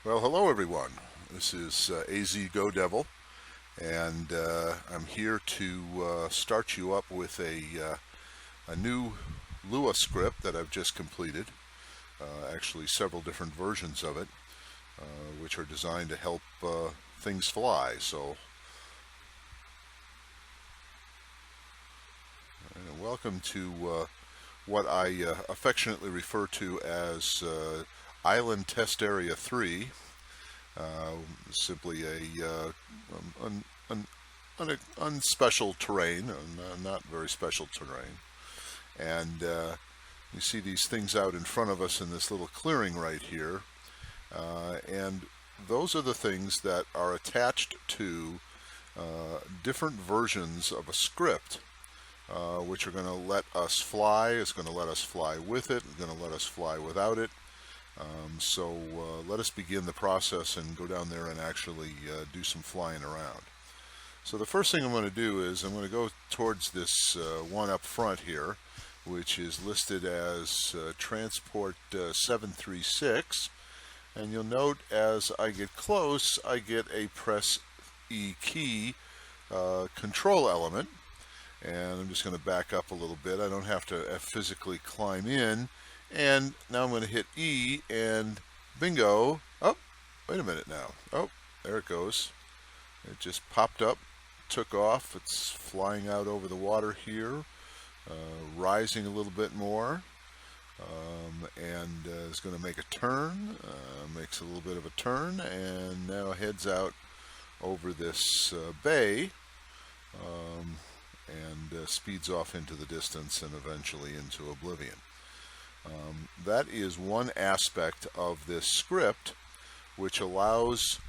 Well, hello everyone. This is AZ Go Devil, and I'm here to start you up with a new Lua script that I've just completed. Actually, several different versions of it, which are designed to help things fly. So, welcome to what I affectionately refer to as Island Test Area 3. Simply a unspecial terrain, not very special terrain. And you see these things out in front of us in this little clearing right here. And those are the things that are attached to different versions of a script, which are going to let us fly. It's going to let us fly with it. It's going to let us fly without it. So let us begin the process and go down there and actually do some flying around. So the first thing I'm going to do is I'm going to go towards this one up front here, which is listed as Transport 736. And you'll note as I get close, I get a press E key control element. And I'm just going to back up a little bit. I don't have to physically climb in. And now I'm going to hit E and bingo. Oh, wait a minute now. Oh, there it goes. It just popped up, took off. It's flying out over the water here, rising a little bit more, and is going to make a turn. Makes a little bit of a turn and now heads out over this bay and speeds off into the distance and eventually into oblivion. That is one aspect of this script which allows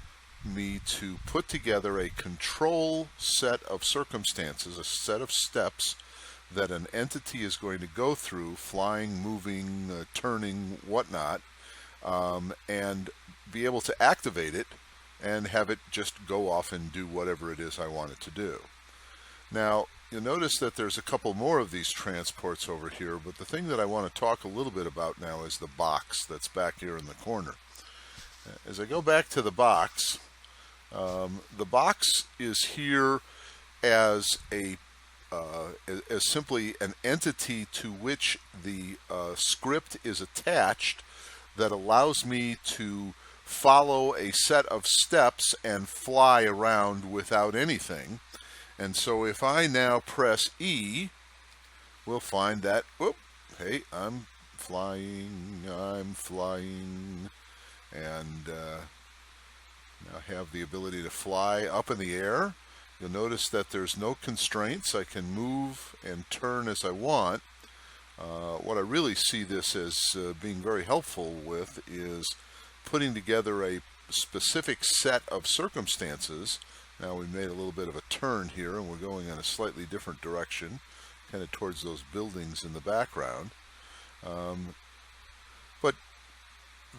me to put together a control set of circumstances, a set of steps that an entity is going to go through, flying, moving, turning, whatnot, and be able to activate it and have it just go off and do whatever it is I want it to do. Now, you'll notice that there's a couple more of these transports over here, but the thing that I want to talk a little bit about now is the box that's back here in the corner. As I go back to the box is here as as simply an entity to which the script is attached that allows me to follow a set of steps and fly around without anything. And so if I now press E, we'll find that, whoop, hey, I'm flying, and now have the ability to fly up in the air. You'll notice that there's no constraints. I can move and turn as I want. What I really see this as being very helpful with is putting together a specific set of circumstances. Now we made a little bit of a turn here and we're going in a slightly different direction, kind of towards those buildings in the background. But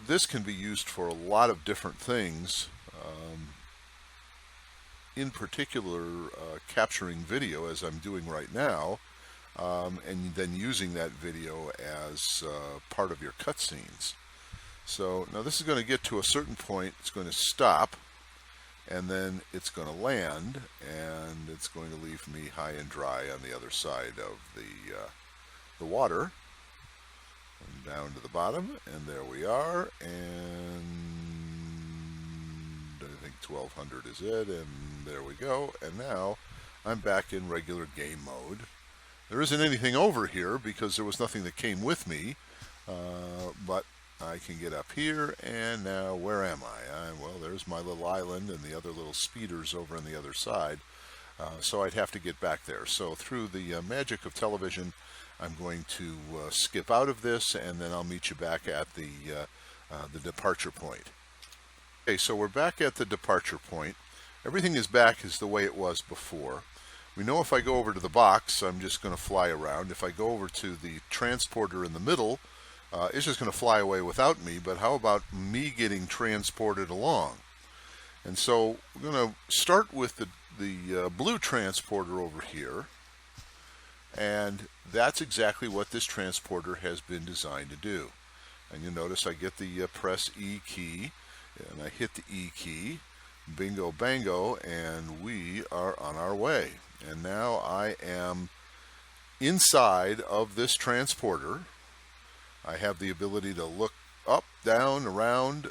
this can be used for a lot of different things, in particular capturing video as I'm doing right now, and then using that video as part of your cutscenes. So now this is going to get to a certain point, it's going to stop, and then it's going to land, and it's going to leave me high and dry on the other side of the water, and down to the bottom, and there we are, and I think 1200 is it, and there we go, and now I'm back in regular game mode. There isn't anything over here because there was nothing that came with me, but I can get up here, and now where am I? Well, there's my little island and the other little speeders over on the other side, so I'd have to get back there. So through the magic of television, I'm going to skip out of this, and then I'll meet you back at the departure point. Okay, so we're back at the departure point. Everything is back as the way it was before. We know if I go over to the box, I'm just going to fly around. If I go over to the transporter in the middle, it's just going to fly away without me, but how about me getting transported along? And so we're going to start with the blue transporter over here, and that's exactly what this transporter has been designed to do. And you notice I get the press E key. and I hit the E key, bingo bango, and we are on our way. And now I am inside of this transporter. I have the ability to look up, down, around,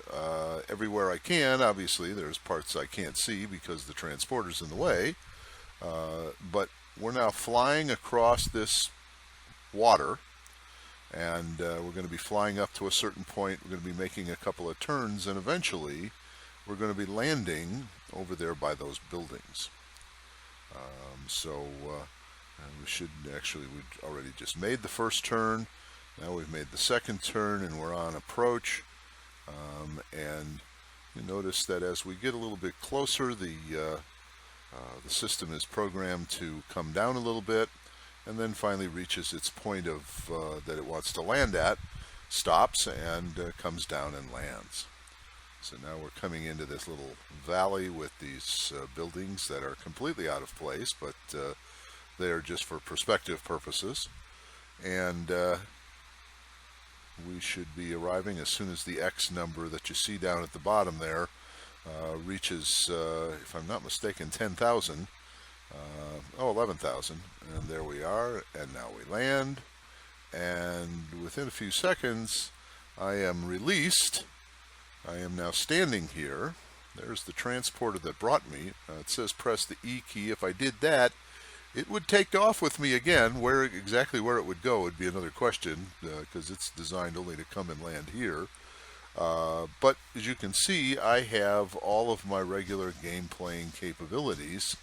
everywhere I can. Obviously, there's parts I can't see because the transporter's in the way. But we're now flying across this water, and we're going to be flying up to a certain point. We're going to be making a couple of turns, and eventually we're going to be landing over there by those buildings. We should actually, we've already just made the first turn. Now we've made the second turn, and we're on approach. And you notice that as we get a little bit closer, the system is programmed to come down a little bit, and then finally reaches its point of that it wants to land at, stops, and comes down and lands. So now we're coming into this little valley with these buildings that are completely out of place, but they're just for perspective purposes. And we should be arriving as soon as the X number that you see down at the bottom there reaches, if I'm not mistaken, 10,000. 11,000. And there we are, and now we land. And within a few seconds, I am released. I am now standing here. There's the transporter that brought me. It says press the E key. If I did that, it would take off with me again. Exactly where it would go would be another question, because it's designed only to come and land here. But as you can see, I have all of my regular game playing capabilities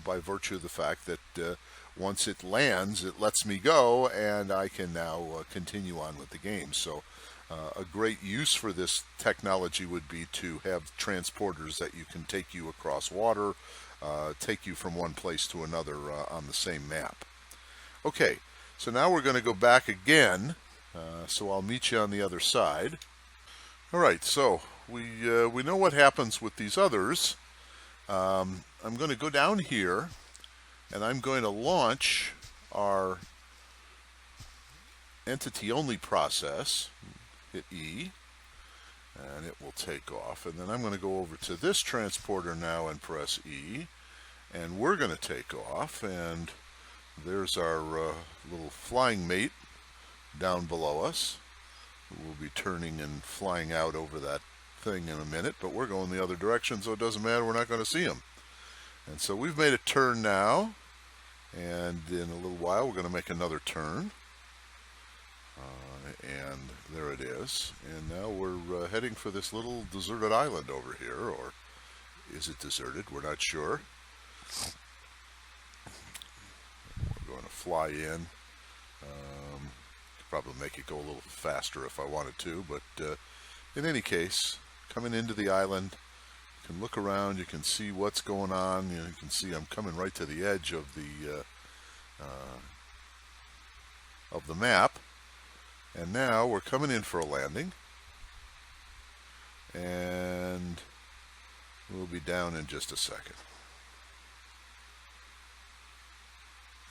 by virtue of the fact that once it lands, it lets me go, and I can now continue on with the game. So a great use for this technology would be to have transporters that you can take you across water, take you from one place to another on the same map. Okay, so now we're going to go back again, so I'll meet you on the other side. Alright, so we know what happens with these others. I'm going to go down here, and I'm going to launch our entity-only process. Hit E, and it will take off. And then I'm going to go over to this transporter now and press E, and we're going to take off. And there's our little flying mate down below us. We'll be turning and flying out over that thing in a minute, but we're going the other direction, so it doesn't matter. We're not going to see him. And so we've made a turn now, and in a little while we're going to make another turn. And there it is. And now we're heading for this little deserted island over here, or is it deserted? We're not sure. We're going to fly in. Could probably make it go a little faster if I wanted to, but in any case, coming into the island, you can look around, you can see what's going on. You can see I'm coming right to the edge of the map. And now we're coming in for a landing, and we'll be down in just a second.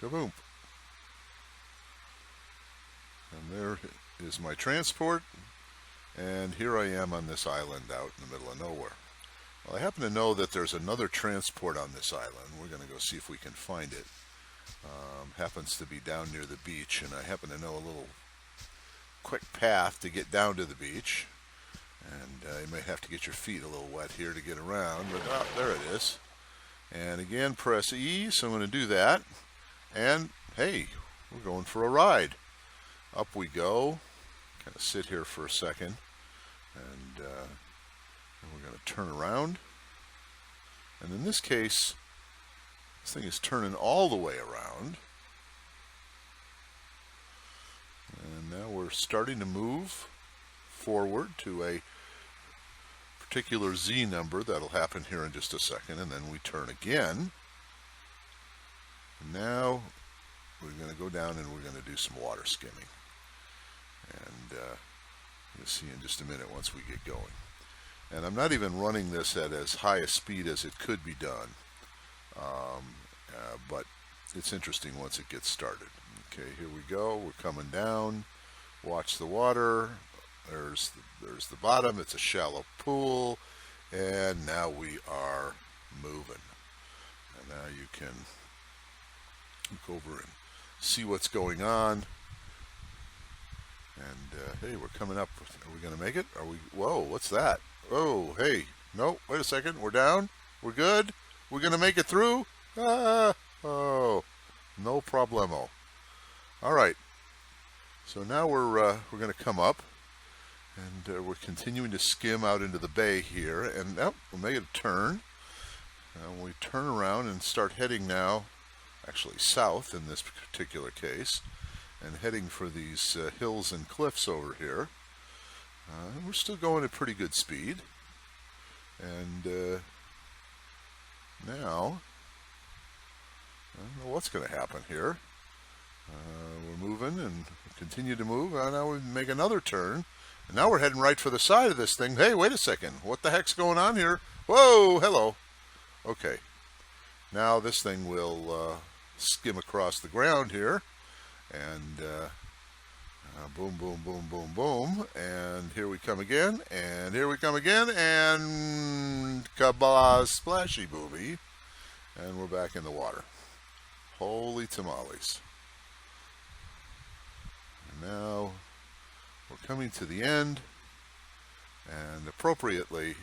Kaboom! And there is my transport, and here I am on this island out in the middle of nowhere. Well, I happen to know that there's another transport on this island. We're going to go see if we can find it. Happens to be down near the beach, and I happen to know a little quick path to get down to the beach, and you may have to get your feet a little wet here to get around, but there it is. And again, press E, so I'm going to do that, and hey, we're going for a ride. Up we go. Kind of sit here for a second, and we're going to turn around, and in this case, this thing is turning all the way around. And now we're starting to move forward to a particular Z number. That'll happen here in just a second, and then we turn again. And now we're going to go down and we're going to do some water skimming. And you'll see in just a minute once we get going. And I'm not even running this at as high a speed as it could be done, but it's interesting once it gets started. Okay, here we go. We're coming down. Watch the water. there's the bottom. It's a shallow pool, and now we are moving. And now you can look over and see what's going on. And hey, we're coming up. Are we going to make it? Are we? Whoa, what's that? Oh, hey, no, wait a second. We're down. We're good. We're going to make it through. Oh, no problemo. All right. So now we're going to come up, and we're continuing to skim out into the bay here, and we'll make a turn. We turn around and start heading now, actually south in this particular case, and heading for these hills and cliffs over here. We're still going at pretty good speed, and now I don't know what's going to happen here. We're moving and continue to move. Now we make another turn. And now we're heading right for the side of this thing. Hey, wait a second. What the heck's going on here? Whoa, hello. Okay. Now this thing will skim across the ground here. And boom, boom, boom, boom, boom. And here we come again. And here we come again. And kabah, splashy booby. And we're back in the water. Holy tamales. And now we're coming to the end, and appropriately,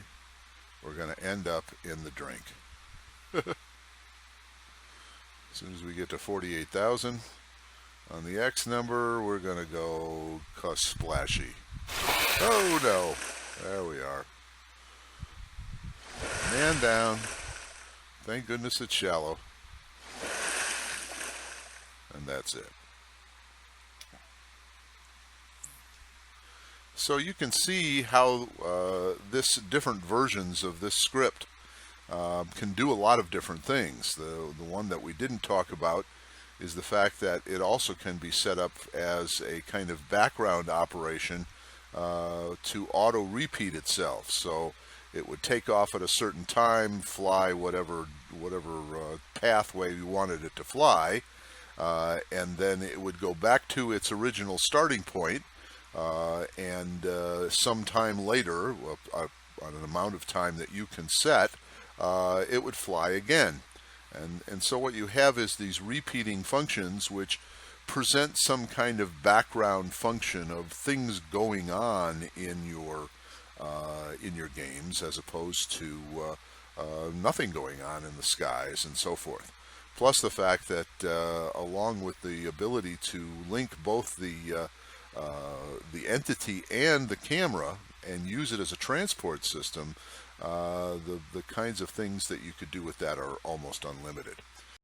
we're going to end up in the drink. As soon as we get to 48,000 on the X number, we're going to go splashy. Oh no, there we are. Man down. Thank goodness it's shallow. And that's it. So you can see how this different versions of this script can do a lot of different things. The one that we didn't talk about is the fact that it also can be set up as a kind of background operation to auto repeat itself. So it would take off at a certain time, fly whatever pathway you wanted it to fly, and then it would go back to its original starting point. And sometime later, on an amount of time that you can set, it would fly again. And so what you have is these repeating functions which present some kind of background function of things going on in your games, as opposed to nothing going on in the skies and so forth. Plus the fact that along with the ability to link both the entity and the camera and use it as a transport system, the kinds of things that you could do with that are almost unlimited.